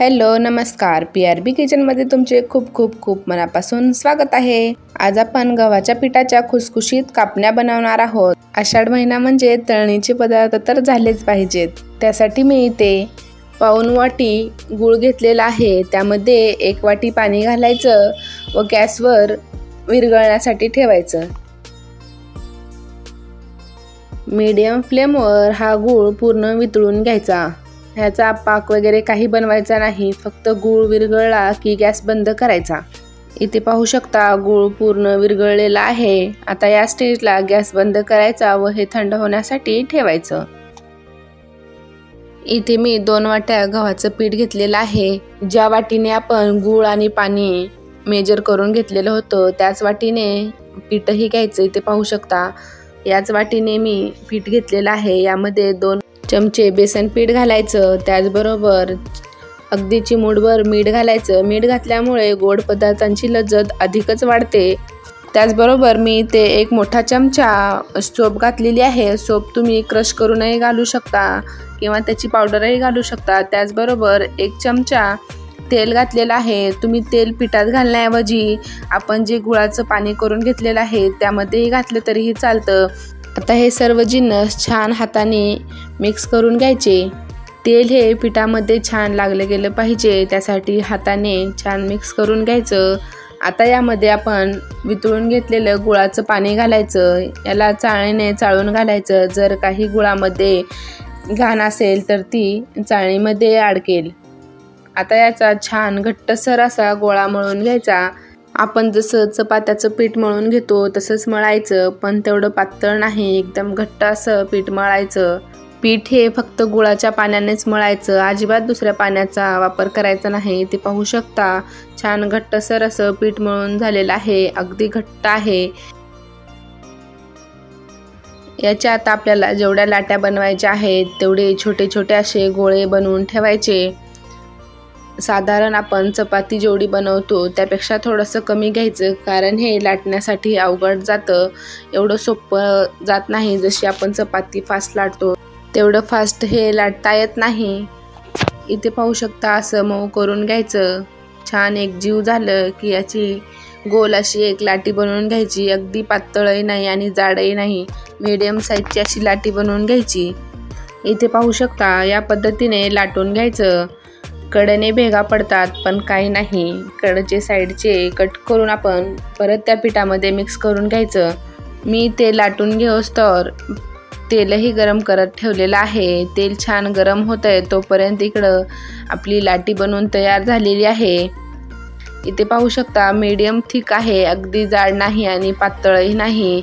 Hello नमस्कार, PRB किचनमध्ये तुमचे खूप खूप खूप मनापासून स्वागत आहे। आज आपण गव्हाच्या पिठाच्या खुसखुशीत कापण्या बनवणार आहोत। आषाढ महिना म्हणजे तळणीचे पदार्थ तर झालेच पाहिजेत। त्यासाठी मी इथे पाऊण वाटी गूळ घेतलेला आहे। त्यामध्ये 1 वाटी पाणी घालायचं व गॅसवर विरघळण्यासाठी ठेवायचं। मीडियम फ्लेमवर हा गूळ पूर्ण वितळून घ्यायचा। ह्याचा पाक वगैरे काही बनवायचा नाही, फक्त गूळ विरघळला की गॅस बंद करायचा। इथे पाहू शकता गूळ पूर्ण विरघळलेला आहे। आता या स्टेजला गॅस बंद करायचा व हे थंड होण्यासाठी ठेवायचं। इथे मी 2 वाट्या गव्हाचं पीठ घेतलेलं आहे। ज्या वाटीने आपण गूळ आणि पाणी मेजर करून घेतलेलं होतं त्याच वाटीने पीठही घ्यायचं। इथे पाहू शकता याच वाटीने मी पीठ घेतलेलं आहे। यामध्ये 2 चमचे बेसन पीठ घालायचं। त्याचबरोबर अगदी चिमूटभर मीठ घालायचं। मीठ घातल्यामुळे गोड पदार्थांची लज्जत अधिकच वाढते। त्याचबरोबर मी इथे 1 मोठा चमचा सोप घातलेली आहे। सोप तुम्ही क्रश करूनही घालू शकता किंवा त्याची पावडरही घालू शकता। त्याचबरोबर 1 चमचा तेल घातलेलं आहे। तुम्ही तेल पिठात घालण्याऐवजी आपण जे गुळाचं पाणी करून घेतलेलं आहे त्यामध्येही घातलं तरीही चालतं। आता हे सर्व जिन्नस छान हाताने मिक्स करून घ्यायचे। तेल हे पिठामध्ये छान लागले गेलं पाहिजे, त्यासाठी हाताने छान मिक्स करून घ्यायचं। आता यामध्ये आपण वितळून घेतलेलं गुळाचं पाणी घालायचं। याला चाळणीने चाळून घालायचं। जर काही गुळामध्ये घाण असेल तर ती चाळणीमध्ये अडकेल। आता याचा छान घट्टसर असा गोळा मळून घ्यायचा। आपण जसं चपात्याचं पीठ मळून घेतो तसंच मळायचं, पण तेवढं पातळ नाही, एकदम घट्ट असं पीठ मळायचं। पीठ हे फक्त गुळाच्या पाण्यानेच मळायचं, अजिबात दुसऱ्या पाण्याचा वापर करायचा नाही। ते पाहू शकता छान घट्टसर असं पीठ मळून झालेलं आहे, अगदी घट्ट आहे। याच्या आता आपल्याला जेवढ्या लाट्या बनवायच्या आहेत तेवढे छोटे छोटे असे गोळे बनवून ठेवायचे। साधारण आपण चपाती जेवढी बनवतो त्यापेक्षा थोडंसं कमी घ्यायचं, कारण हे लाटण्यासाठी अवघड जातं। एवढं सोपं जात नाही। जशी आपण चपाती फास्ट लाटतो तेवढं फास्ट हे लाटता येत नाही। इथे पाहू शकता असं मऊ करून घ्यायचं। छान एकजीव झालं की याची गोल अशी एक लाटी बनवून घ्यायची। अगदी पातळही नाही आणि जाडही नाही, मीडियम साईजची अशी लाटी बनवून घ्यायची। इथे पाहू शकता या पद्धतीने लाटून घ्यायचं। कडेने भेगा पडतात पण काही नाही, कडचे साईडचे कट करून आपण परत त्या पिठामध्ये मिक्स करून घ्यायचं। मी ते लाटून घेऊस्तोवर तेलही गरम करत ठेवलेलं आहे। तेल छान गरम होत आहे तोपर्यंत इकडं आपली लाटी बनवून तयार झालेली आहे। इथे पाहू शकता मीडियम थिक आहे, अगदी जाड नाही आणि पातळही नाही।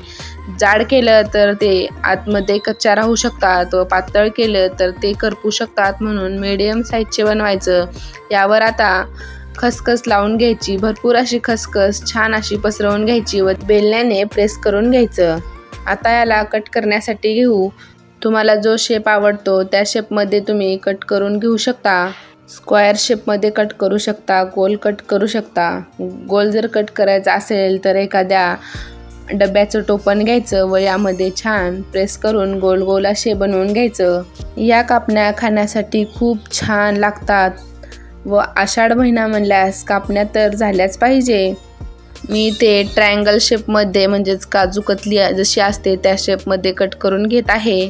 जाड केलं तर ते आतमध्ये कच्चा राहू शकतात व पातळ केलं तर ते करपू शकतात, म्हणून मीडियम साईजचे बनवायचं। यावर आता खसखस लावून घ्यायची, भरपूर अशी खसखस छान अशी पसरवून घ्यायची व बेलण्याने प्रेस करून घ्यायचं। आता याला कट करण्यासाठी घेऊ। तुम्हाला जो शेप आवडतो त्या शेपमध्ये तुम्ही कट करून घेऊ शकता। स्क्वेअर शेपमध्ये कट करू शकता, गोल कट करू शकता। गोल जर कट करायचा असेल तर एखाद्या डब्याचं टोपण घ्यायचं व यामध्ये छान प्रेस करून गोल गोल असे बनवून घ्यायचं। या कापण्या खाण्यासाठी खूप छान लागतात व आषाढ महिना म्हणल्यास कापण्या तर झाल्याच पाहिजे। मी ते ट्रायंगल शेपमध्ये म्हणजेच काजू कतली जशी असते त्या शेपमध्ये कट करून घेत आहे।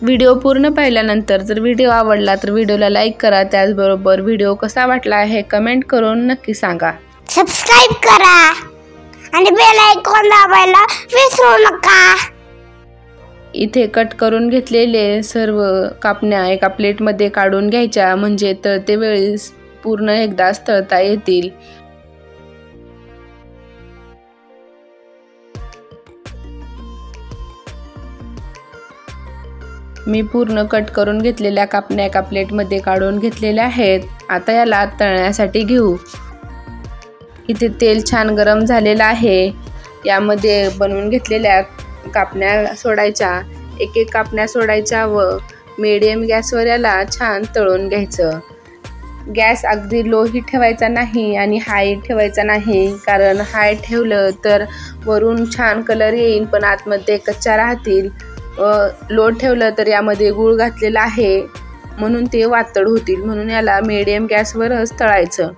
व्हिडिओ पूर्ण पाहिल्यानंतर जर व्हिडिओ आवडला तर व्हिडिओला लाईक करा। त्याचबरोबर व्हिडिओ कसा वाटला हे कमेंट करून नक्की सांगा। सबस्क्राइब करा आणि बेल आयकॉन दाबायला विसरू नका। इथे कट करून घेतलेले सर्व कापण्या एका प्लेटमध्ये काढून घ्यायच्या, म्हणजे तळते वेळेस पूर्ण एकदाच तळता येतील। मी पूर्ण कट करून घेतलेल्या कापण्या एका प्लेटमध्ये काढून घेतलेल्या आहेत। आता याला तळण्यासाठी घेऊ। इथे तेल छान गरम झालेलं आहे। यामध्ये बनवून घेतलेल्या कापण्या सोडायच्या, एक एक कापण्या सोडायच्या व मीडियम गॅसवर याला छान तळून घ्यायचं। गॅस अगदी लोही ठेवायचा नाही आणि हाय ठेवायचा नाही, कारण हाय ठेवलं तर वरून छान कलर येईल पण आतमध्ये कच्च्या राहतील। लो ठेवलं तर यामध्ये गूळ घातलेला आहे म्हणून ते वातड होतील, म्हणून याला मीडियम गॅसवरच तळायचं।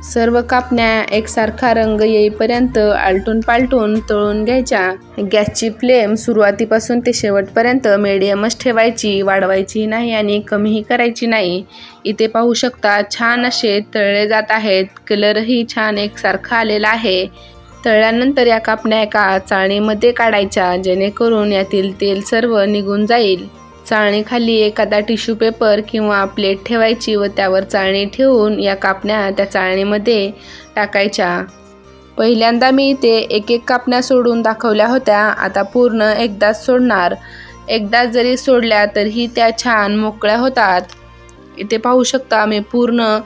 सर्व कापण्या एकसारखा रंग येईपर्यंत आलटून पालटून तळून घ्यायच्या। गॅसची फ्लेम सुरुवातीपासून ते शेवटपर्यंत मीडियमच ठेवायची, वाढवायची नाही आणि कमीही करायची नाही। इथे पाहू शकता छान असे तळले जात आहेत, कलरही छान एकसारखा आलेला आहे। तळल्यानंतर या कापण्या एका चाळणीमध्ये काढायच्या, जेणेकरून यातील तेल सर्व निघून जाईल। चाळणीखाली एखादा टिश्यू पेपर किंवा प्लेट ठेवायची व त्यावर चाळणी ठेवून या कापण्या त्या चाळणीमध्ये टाकायच्या। पहिल्यांदा मी इथे एक कापण्या सोडून दाखवल्या होत्या, आता पूर्ण एकदाच सोडणार। एकदाच जरी सोडल्या तरीही त्या छान मोकळ्या होतात। इथे पाहू शकता मी पूर्ण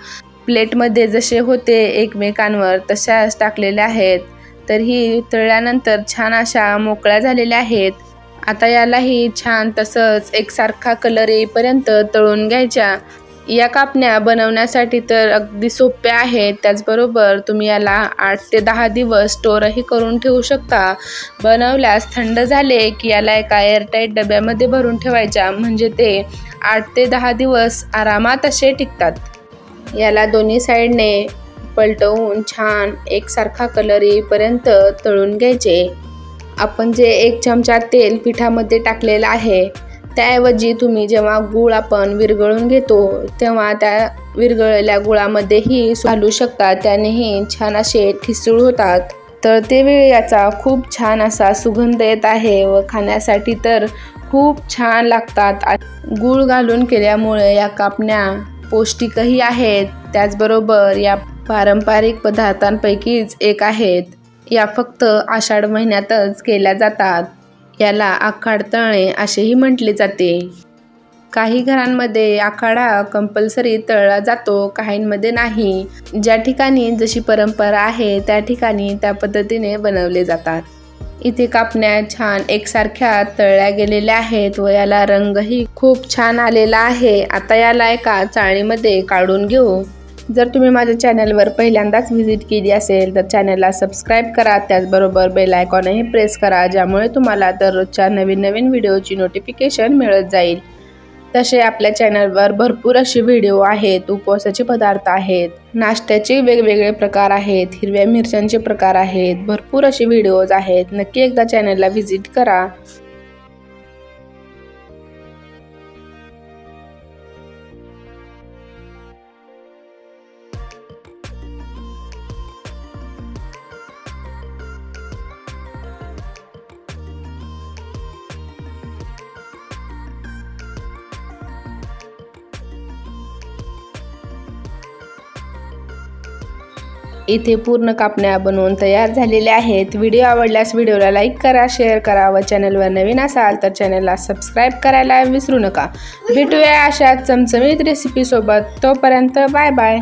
प्लेटमध्ये जसे होते एकमेकांवर तशाच टाकलेल्या आहेत, तरीही तळल्यानंतर छान अशा मोकळ्या झालेल्या आहेत। आता यालाही छान तसंच एकसारखा कलर येईपर्यंत तळून घ्यायच्या। या कापण्या बनवण्यासाठी तर अगदी सोप्या आहेत, त्याचबरोबर तुम्ही याला 8 ते 10 दिवस स्टोअरही करून ठेवू शकता। बनवल्यास थंड झाले की याला एका एअरटाईट डब्यामध्ये भरून ठेवायच्या, म्हणजे ते 8 ते 10 दिवस आरामात असे टिकतात। याला दोन्ही साईडने पलटवून छान एकसारखा कलर येईपर्यंत तळून घ्यायचे। आपण जे 1 चमचा तेल पिठामध्ये टाकलेलं आहे, त्याऐवजी तुम्ही जेव्हा गूळ आपण विरघळून घेतो तेव्हा त्या विरघळलेल्या गुळामध्येही घालू शकता, त्यानेही छान असे ठिसूळ होतात। तळते वेळी याचा खूप छान असा सुगंध येत आहे व खाण्यासाठी तर खूप छान लागतात। गूळ घालून केल्यामुळे या कापण्या पौष्टिकही आहेत, त्याचबरोबर या पारंपरिक पदार्थांपैकीच एक आहेत। या फक्त आषाढ महिन्यातच केल्या जातात। याला आखाड तळणे असेही म्हटले जाते। काही घरांमध्ये आखाडा कंपल्सरी तळला जातो, काहींमध्ये नाही। ज्या ठिकाणी जशी परंपरा आहे त्या ठिकाणी त्या पद्धतीने बनवले जातात। इथे कापण्या छान एकसारख्या तळल्या गेलेल्या आहेत व याला रंगही खूप छान आलेला आहे। आता याला एका चाळणीमध्ये काढून घेऊ। जर तुम्ही माझ्या चॅनलवर पहिल्यांदाच व्हिजिट केली असेल तर चॅनलला सबस्क्राईब करा, त्याचबरोबर बेल आयकॉनही प्रेस करा, ज्यामुळे तुम्हाला दररोजच्या नवीन व्हिडिओची नोटिफिकेशन मिळत जाईल। तसे आपल्या चॅनलवर भरपूर असे व्हिडिओ आहेत, उपवासाचे पदार्थ आहेत, नाश्त्याचे वेगवेगळे प्रकार आहेत, हिरव्या मिरच्यांचे प्रकार आहेत, भरपूर असे व्हिडिओज आहेत। नक्की एकदा चॅनलला व्हिजिट करा। इथे पूर्ण कापण्या बनवून तयार झालेल्या आहेत। व्हिडिओ आवडल्यास व्हिडिओला लाईक करा, शेअर करा व चॅनलवर नवीन असाल तर चॅनलला सबस्क्राईब करायला विसरू नका। भेटूया अशाच चमचमीत रेसिपीसोबत, तोपर्यंत बाय बाय।